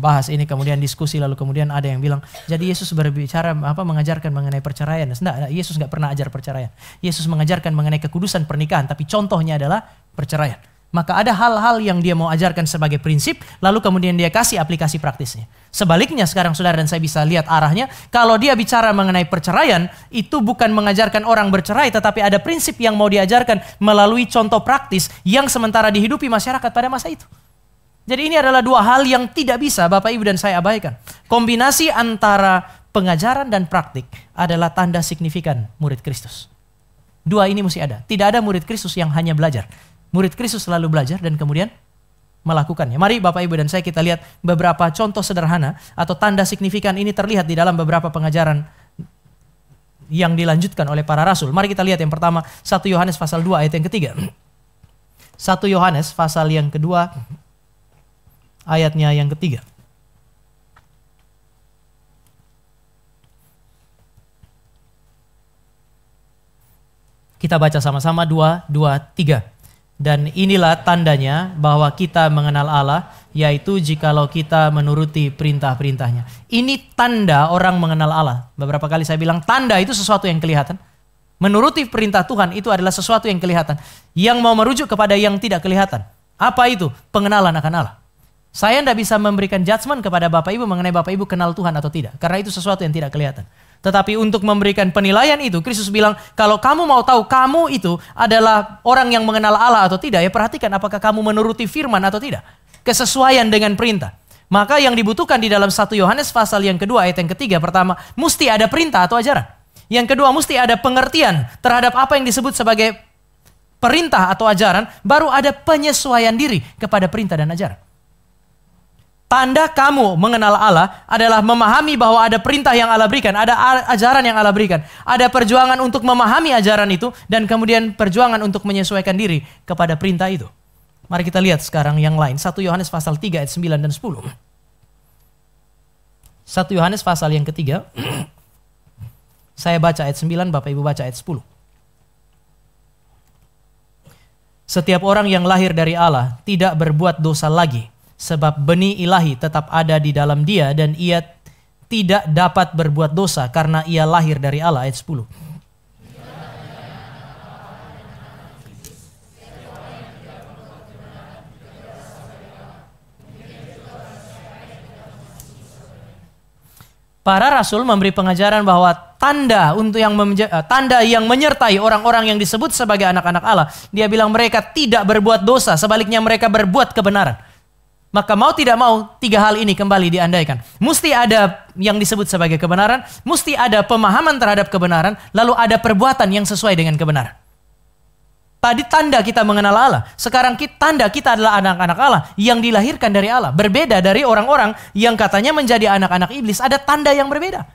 bahas ini, kemudian diskusi, lalu kemudian ada yang bilang, jadi Yesus berbicara mengajarkan mengenai perceraian. Nah, Yesus nggak pernah ajar perceraian. Yesus mengajarkan mengenai kekudusan pernikahan, tapi contohnya adalah perceraian. Maka ada hal-hal yang dia mau ajarkan sebagai prinsip, lalu kemudian dia kasih aplikasi praktisnya. Sebaliknya sekarang saudara dan saya bisa lihat arahnya, kalau dia bicara mengenai perceraian, itu bukan mengajarkan orang bercerai, tetapi ada prinsip yang mau diajarkan melalui contoh praktis yang sementara dihidupi masyarakat pada masa itu. Jadi ini adalah dua hal yang tidak bisa Bapak Ibu dan saya abaikan. Kombinasi antara pengajaran dan praktik adalah tanda signifikan murid Kristus. Dua ini mesti ada. Tidak ada murid Kristus yang hanya belajar. Murid Kristus selalu belajar dan kemudian melakukannya. Mari Bapak Ibu dan saya kita lihat beberapa contoh sederhana atau tanda signifikan ini terlihat di dalam beberapa pengajaran yang dilanjutkan oleh para rasul. Mari kita lihat yang pertama 1 Yohanes pasal 2 ayat yang ketiga. 1 Yohanes pasal yang kedua ayatnya yang ketiga. Kita baca sama-sama 2, 3. Dan inilah tandanya bahwa kita mengenal Allah, yaitu jikalau kita menuruti perintah-perintahnya. Ini tanda orang mengenal Allah. Beberapa kali saya bilang tanda itu sesuatu yang kelihatan. Menuruti perintah Tuhan itu adalah sesuatu yang kelihatan. Yang mau merujuk kepada yang tidak kelihatan. Apa itu? Pengenalan akan Allah. Saya tidak bisa memberikan judgement kepada Bapak Ibu mengenai Bapak Ibu kenal Tuhan atau tidak. Karena itu sesuatu yang tidak kelihatan. Tetapi untuk memberikan penilaian itu, Kristus bilang, kalau kamu mau tahu kamu itu adalah orang yang mengenal Allah atau tidak, ya perhatikan apakah kamu menuruti firman atau tidak. Kesesuaian dengan perintah. Maka yang dibutuhkan di dalam 1 Yohanes pasal yang kedua ayat yang ketiga, pertama, mesti ada perintah atau ajaran. Yang kedua, mesti ada pengertian terhadap apa yang disebut sebagai perintah atau ajaran, baru ada penyesuaian diri kepada perintah dan ajaran. Tanda kamu mengenal Allah adalah memahami bahwa ada perintah yang Allah berikan, ada ajaran yang Allah berikan, ada perjuangan untuk memahami ajaran itu, dan kemudian perjuangan untuk menyesuaikan diri kepada perintah itu. Mari kita lihat sekarang yang lain. 1 Yohanes pasal 3 ayat 9 dan 10. 1 Yohanes pasal yang ketiga. Saya baca ayat 9, Bapak Ibu baca ayat 10. Setiap orang yang lahir dari Allah tidak berbuat dosa lagi, sebab benih ilahi tetap ada di dalam dia dan ia tidak dapat berbuat dosa karena ia lahir dari Allah. Ayat 10. Para rasul memberi pengajaran bahwa tanda yang menyertai orang-orang yang disebut sebagai anak-anak Allah, dia bilang mereka tidak berbuat dosa, sebaliknya mereka berbuat kebenaran. Maka mau tidak mau, 3 hal ini kembali diandaikan. Mesti ada yang disebut sebagai kebenaran, mesti ada pemahaman terhadap kebenaran, lalu ada perbuatan yang sesuai dengan kebenaran. Tadi tanda kita mengenal Allah. Sekarang tanda kita adalah anak-anak Allah yang dilahirkan dari Allah. Berbeda dari orang-orang yang katanya menjadi anak-anak iblis. Ada tanda yang berbeda.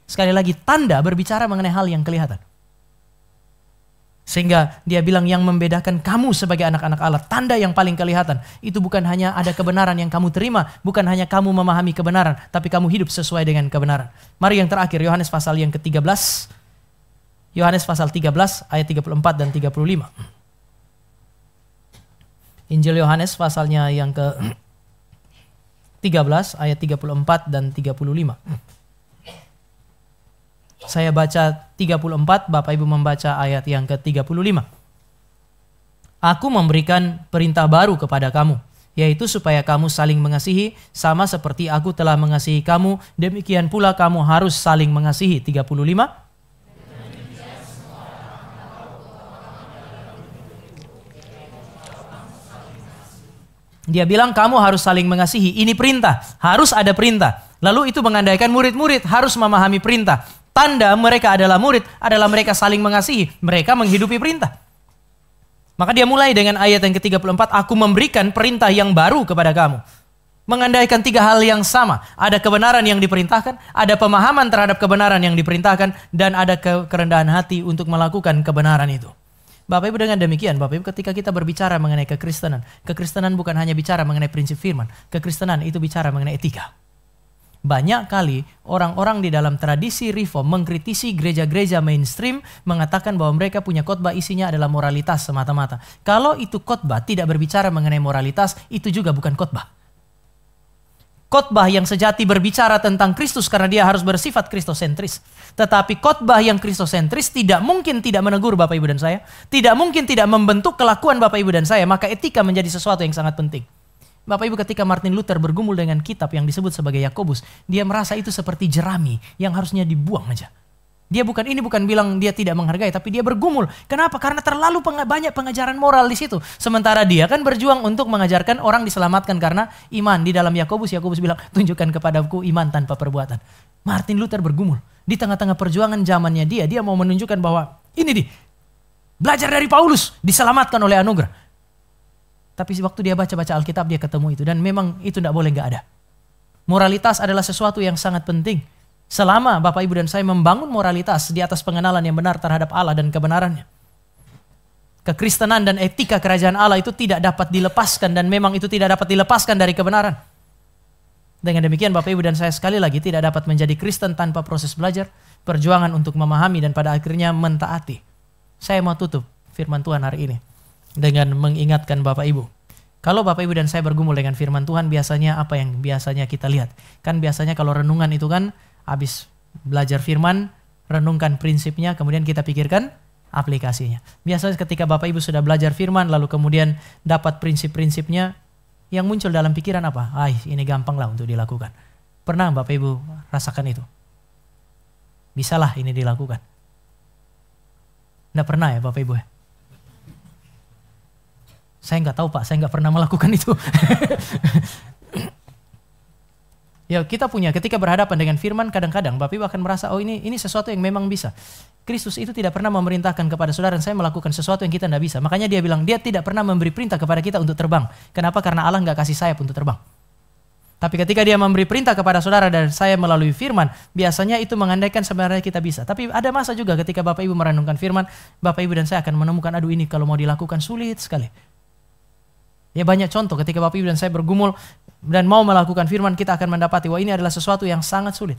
Sekali lagi, tanda berbicara mengenai hal yang kelihatan. Sehingga dia bilang yang membedakan kamu sebagai anak-anak Allah, tanda yang paling kelihatan. Itu bukan hanya ada kebenaran yang kamu terima, bukan hanya kamu memahami kebenaran, tapi kamu hidup sesuai dengan kebenaran. Mari yang terakhir, Yohanes pasal yang ke-13. Yohanes pasal 13 ayat 34 dan 35. Injil Yohanes pasalnya yang ke-13 ayat 34 dan 35. Saya baca 34, Bapak Ibu membaca ayat yang ke-35. Aku memberikan perintah baru kepada kamu, yaitu supaya kamu saling mengasihi, sama seperti aku telah mengasihi kamu, demikian pula kamu harus saling mengasihi. 35. Dia bilang kamu harus saling mengasihi. Ini perintah, harus ada perintah. Lalu itu mengandaikan murid-murid harus memahami perintah. Tanda mereka adalah murid adalah mereka saling mengasihi. Mereka menghidupi perintah. Maka dia mulai dengan ayat yang ke-34. Aku memberikan perintah yang baru kepada kamu. Mengandaikan 3 hal yang sama. Ada kebenaran yang diperintahkan, ada pemahaman terhadap kebenaran yang diperintahkan, dan ada kerendahan hati untuk melakukan kebenaran itu. Bapak Ibu, dengan demikian, Bapak Ibu, ketika kita berbicara mengenai kekristenan, kekristenan bukan hanya bicara mengenai prinsip firman, kekristenan itu bicara mengenai etika. Banyak kali orang-orang di dalam tradisi reform mengkritisi gereja-gereja mainstream, mengatakan bahwa mereka punya khotbah isinya adalah moralitas semata-mata. Kalau itu khotbah tidak berbicara mengenai moralitas, itu juga bukan khotbah. Khotbah yang sejati berbicara tentang Kristus karena dia harus bersifat kristosentris. Tetapi khotbah yang kristosentris tidak mungkin tidak menegur Bapak Ibu dan saya. Tidak mungkin tidak membentuk kelakuan Bapak Ibu dan saya. Maka etika menjadi sesuatu yang sangat penting. Bapak Ibu, ketika Martin Luther bergumul dengan kitab yang disebut sebagai Yakobus, dia merasa itu seperti jerami yang harusnya dibuang aja. Dia bukan bilang dia tidak menghargai, tapi dia bergumul. Kenapa? Karena terlalu banyak pengajaran moral di situ. Sementara dia kan berjuang untuk mengajarkan orang diselamatkan karena iman. Di dalam Yakobus bilang, tunjukkan kepadaku iman tanpa perbuatan. Martin Luther bergumul. Di tengah-tengah perjuangan zamannya dia mau menunjukkan bahwa ini belajar dari Paulus, diselamatkan oleh anugerah. Tapi waktu dia baca-baca Alkitab, dia ketemu itu. Dan memang itu tidak boleh nggak ada. Moralitas adalah sesuatu yang sangat penting. Selama Bapak Ibu dan saya membangun moralitas di atas pengenalan yang benar terhadap Allah dan kebenarannya. Kekristenan dan etika kerajaan Allah itu tidak dapat dilepaskan, dan memang itu tidak dapat dilepaskan dari kebenaran. Dengan demikian Bapak Ibu dan saya sekali lagi tidak dapat menjadi Kristen tanpa proses belajar, perjuangan untuk memahami, dan pada akhirnya mentaati. Saya mau tutup firman Tuhan hari ini dengan mengingatkan Bapak Ibu. Kalau Bapak Ibu dan saya bergumul dengan firman Tuhan, biasanya apa yang biasanya kita lihat? Kan biasanya kalau renungan itu kan habis belajar firman, renungkan prinsipnya, kemudian kita pikirkan aplikasinya. Biasanya ketika Bapak Ibu sudah belajar firman, lalu kemudian dapat prinsip-prinsipnya, yang muncul dalam pikiran apa? Ini gampang lah untuk dilakukan. Pernah Bapak Ibu rasakan itu? Bisalah ini dilakukan. Nggak pernah ya Bapak Ibu ya? Saya nggak tahu Pak, saya nggak pernah melakukan itu. Ya, kita punya ketika berhadapan dengan firman, kadang-kadang Bapak Ibu akan merasa, ini sesuatu yang memang bisa. Kristus itu tidak pernah memerintahkan kepada saudara dan saya melakukan sesuatu yang kita tidak bisa. Makanya dia bilang, dia tidak pernah memberi perintah kepada kita untuk terbang. Kenapa? Karena Allah nggak kasih sayap untuk terbang. Tapi ketika dia memberi perintah kepada saudara dan saya melalui firman, biasanya itu mengandaikan sebenarnya kita bisa. Tapi ada masa juga ketika Bapak Ibu merenungkan firman, Bapak Ibu dan saya akan menemukan, ini kalau mau dilakukan sulit sekali. Ya, banyak contoh ketika Bapak Ibu dan saya bergumul dan mau melakukan firman, kita akan mendapati ini adalah sesuatu yang sangat sulit.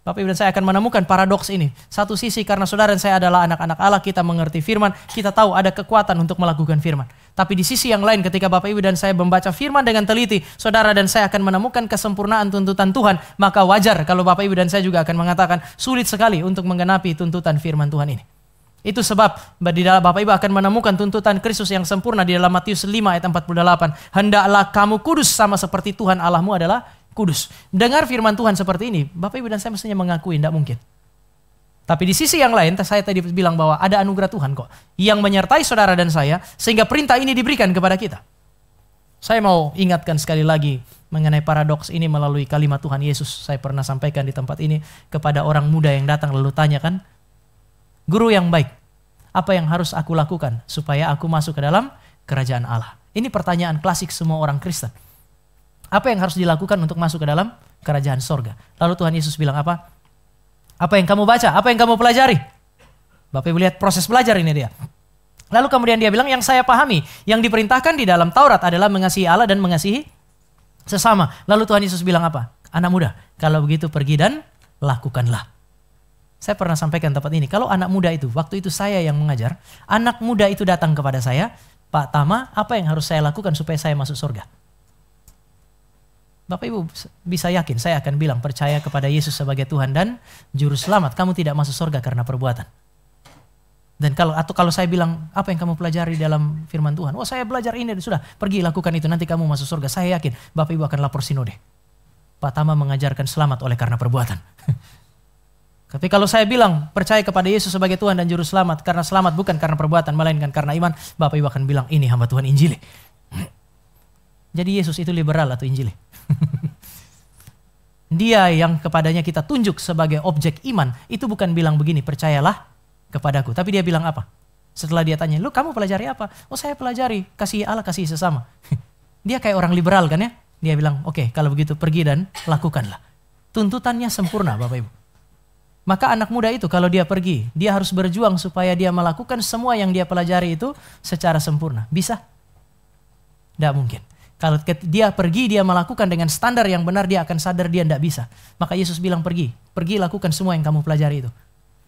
Bapak Ibu dan saya akan menemukan paradoks ini. Satu sisi karena saudara dan saya adalah anak-anak Allah, kita mengerti firman, kita tahu ada kekuatan untuk melakukan firman. Tapi di sisi yang lain ketika Bapak Ibu dan saya membaca firman dengan teliti, saudara dan saya akan menemukan kesempurnaan tuntutan Tuhan. Maka wajar kalau Bapak Ibu dan saya juga akan mengatakan sulit sekali untuk menggenapi tuntutan firman Tuhan ini. Itu sebab di dalam Bapak Ibu akan menemukan tuntutan Kristus yang sempurna di dalam Matius 5 ayat 48. Hendaklah kamu kudus sama seperti Tuhan Allahmu adalah kudus. Dengar firman Tuhan seperti ini, Bapak Ibu dan saya mestinya mengakui tidak mungkin. Tapi di sisi yang lain, saya tadi bilang bahwa ada anugerah Tuhan kok yang menyertai saudara dan saya sehingga perintah ini diberikan kepada kita. Saya mau ingatkan sekali lagi mengenai paradoks ini melalui kalimat Tuhan Yesus. Saya pernah sampaikan di tempat ini kepada orang muda yang datang lalu tanyakan, "Guru yang baik, apa yang harus aku lakukan supaya aku masuk ke dalam kerajaan Allah?" Ini pertanyaan klasik semua orang Kristen. Apa yang harus dilakukan untuk masuk ke dalam kerajaan sorga? Lalu Tuhan Yesus bilang apa? Apa yang kamu baca? Apa yang kamu pelajari? Bapak Ibu lihat proses belajar ini dia. Lalu kemudian dia bilang, yang saya pahami, yang diperintahkan di dalam Taurat adalah mengasihi Allah dan mengasihi sesama. Lalu Tuhan Yesus bilang apa? Anak muda, kalau begitu pergi dan lakukanlah. Saya pernah sampaikan tempat ini, kalau anak muda itu, waktu itu saya yang mengajar, anak muda itu datang kepada saya, Pak Tama, apa yang harus saya lakukan supaya saya masuk surga? Bapak Ibu bisa yakin, saya akan bilang, percaya kepada Yesus sebagai Tuhan dan Juru Selamat, kamu tidak masuk surga karena perbuatan. Dan kalau saya bilang, apa yang kamu pelajari dalam firman Tuhan? Oh, saya belajar ini, sudah, pergi lakukan itu, nanti kamu masuk surga. Saya yakin, Bapak Ibu akan lapor sinode. Pak Tama mengajarkan selamat oleh karena perbuatan. Tapi kalau saya bilang, percaya kepada Yesus sebagai Tuhan dan Juru Selamat, karena selamat bukan karena perbuatan, melainkan karena iman, Bapak Ibu akan bilang, ini hamba Tuhan Injili. Jadi Yesus itu liberal atau Injili? Dia yang kepadanya kita tunjuk sebagai objek iman, itu bukan bilang begini, percayalah kepadaku. Tapi dia bilang apa? Setelah dia tanya, lu kamu pelajari apa? Oh, saya pelajari kasih Allah, kasih sesama. Dia kayak orang liberal kan ya? Dia bilang, oke, kalau begitu pergi dan lakukanlah. Tuntutannya sempurna Bapak Ibu. Maka anak muda itu kalau dia pergi, dia harus berjuang supaya dia melakukan semua yang dia pelajari itu secara sempurna. Bisa? Tidak mungkin. Kalau dia pergi, dia melakukan dengan standar yang benar, dia akan sadar dia tidak bisa. Maka Yesus bilang pergi lakukan semua yang kamu pelajari itu.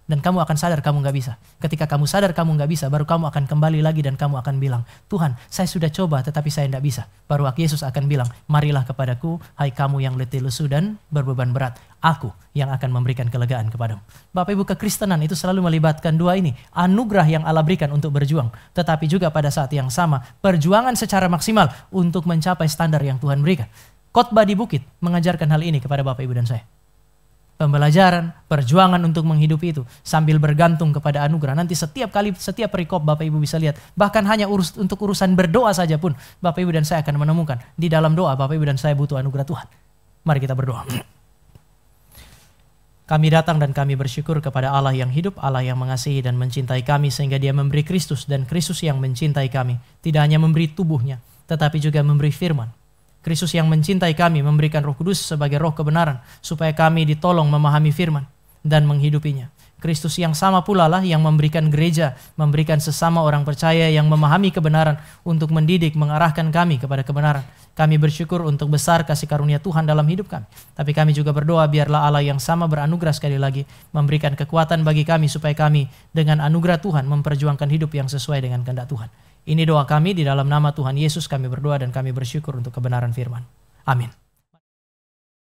Dan kamu akan sadar kamu nggak bisa. Ketika kamu sadar kamu nggak bisa, baru kamu akan kembali lagi dan kamu akan bilang, Tuhan, saya sudah coba tetapi saya nggak bisa. Baru Yesus akan bilang, marilah kepadaku, hai kamu yang letih lesu dan berbeban berat. Aku yang akan memberikan kelegaan kepadamu. Bapak Ibu, kekristenan itu selalu melibatkan dua ini. Anugerah yang Allah berikan untuk berjuang. Tetapi juga pada saat yang sama, perjuangan secara maksimal untuk mencapai standar yang Tuhan berikan. Khotbah di Bukit mengajarkan hal ini kepada Bapak Ibu dan saya. Pembelajaran, perjuangan untuk menghidupi itu sambil bergantung kepada anugerah. Nanti setiap perikop Bapak Ibu bisa lihat, bahkan hanya untuk urusan berdoa saja pun Bapak Ibu dan saya akan menemukan di dalam doa Bapak Ibu dan saya butuh anugerah Tuhan. Mari kita berdoa. Kami datang dan kami bersyukur kepada Allah yang hidup, Allah yang mengasihi dan mencintai kami sehingga Dia memberi Kristus, dan Kristus yang mencintai kami tidak hanya memberi tubuhnya tetapi juga memberi firman. Kristus yang mencintai kami memberikan Roh Kudus sebagai roh kebenaran supaya kami ditolong memahami firman dan menghidupinya. Kristus yang sama pula lah yang memberikan gereja, memberikan sesama orang percaya yang memahami kebenaran untuk mendidik, mengarahkan kami kepada kebenaran. Kami bersyukur untuk besar kasih karunia Tuhan dalam hidup kami. Tapi kami juga berdoa biarlah Allah yang sama beranugerah sekali lagi memberikan kekuatan bagi kami supaya kami dengan anugerah Tuhan memperjuangkan hidup yang sesuai dengan kehendak Tuhan. Ini doa kami di dalam nama Tuhan Yesus kami berdoa dan kami bersyukur untuk kebenaran firman. Amin.